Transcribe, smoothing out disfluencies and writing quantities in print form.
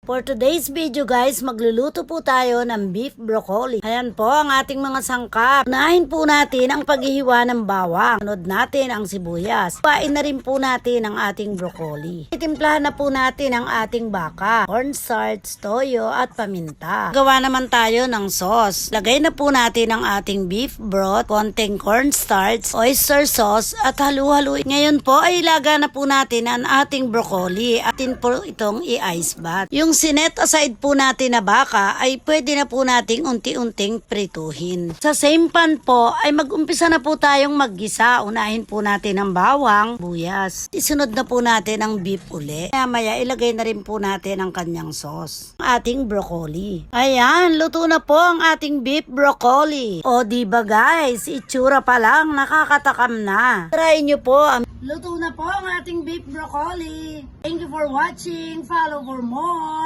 For today's video guys, magluluto po tayo ng beef broccoli. Ayan po ang ating mga sangkap. Unahin po natin ang paghihiwa ng bawang. Sunod natin ang sibuyas. Pain na rin po natin ang ating broccoli. Itimplahan na po natin ang ating baka, cornstarch, toyo at paminta. Gawa naman tayo ng sauce. Lagay na po natin ang ating beef broth, konting cornstarch, oyster sauce at halu-haluin. Ngayon po ay ilaga na po natin ang ating broccoli. Atin po itong i-ice bath. Yung sinet aside po natin na baka ay pwede na po nating unti-unting prituhin. Sa same pan po ay mag-umpisa na po tayong maggisa. Unahin po natin ang bawang, buyas. Isunod na po natin ang beef uli. Maya ilagay na rin po natin ang kanyang sauce. Ang ating broccoli. Ayan, luto na po ang ating beef broccoli. O diba guys, itsura pa lang nakakatakam na. Try nyo po. Luto na po ang ating beef broccoli. Thank you for watching. Follow for more.